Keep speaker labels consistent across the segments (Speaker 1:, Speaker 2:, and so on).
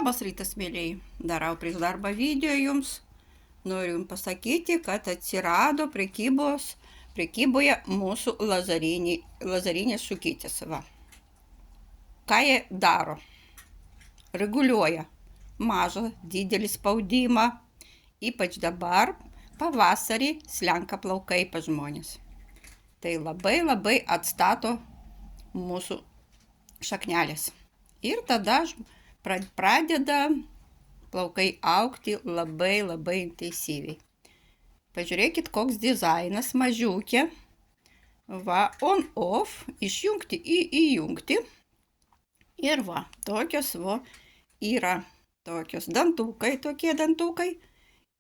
Speaker 1: Labas rytas, mėlyjei. Darau prieš darbą video jums. Noriu jums pasakyti, kad atsirado prekyboje mūsų lazarinės šukytės. Va. Ką jie daro? Reguliuoja mažą, didelį spaudimą. Ypač dabar pavasarį slenka plaukai pas žmonės. Tai labai atstato mūsų šaknelės. Ir tada pradeda plaukai augti labai intensyviai. Pažiūrėkit, koks dizainas, mažiukė. Va, on-off, išjungti įjungti. Ir va, tokios yra tokios dantukai, tokie dantukai.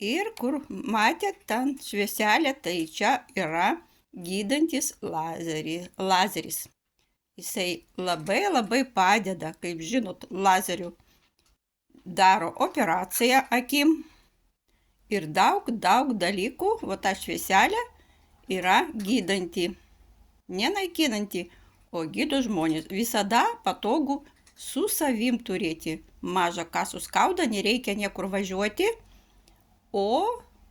Speaker 1: Ir kur matėt ten švieselė, tai čia yra gydantis lazeris. Jisai labai padeda, kaip žinot, lazeriu daro operaciją akim ir daug dalykų, va ta švieselė yra gydanti, nenaikinanti, o gydo žmonės. Visada patogu su savim turėti. Maža ką suskauda, nereikia niekur važiuoti, o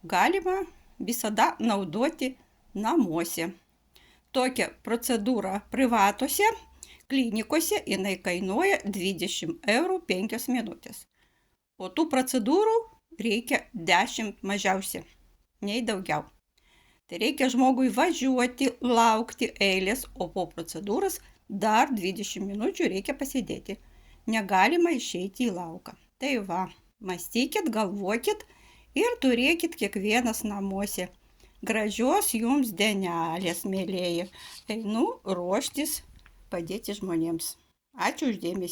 Speaker 1: galima visada naudoti namuose. Tokia procedūra privatuose klinikose jinai kainuoja 20 eurų 5 minutės. O tų procedūrų reikia 10 mažiausia, nei daugiau. Tai reikia žmogui važiuoti, laukti eilės, o po procedūros dar 20 minučių reikia pasėdėti. Negalima išeiti į lauką. Tai va, mąstykit, galvokit ir turėkit kiekvienas namuose. Gražios jums dienelės, mėlėjai. Einu ruoštis padėti žmonėms. Ačiū už dėmesį.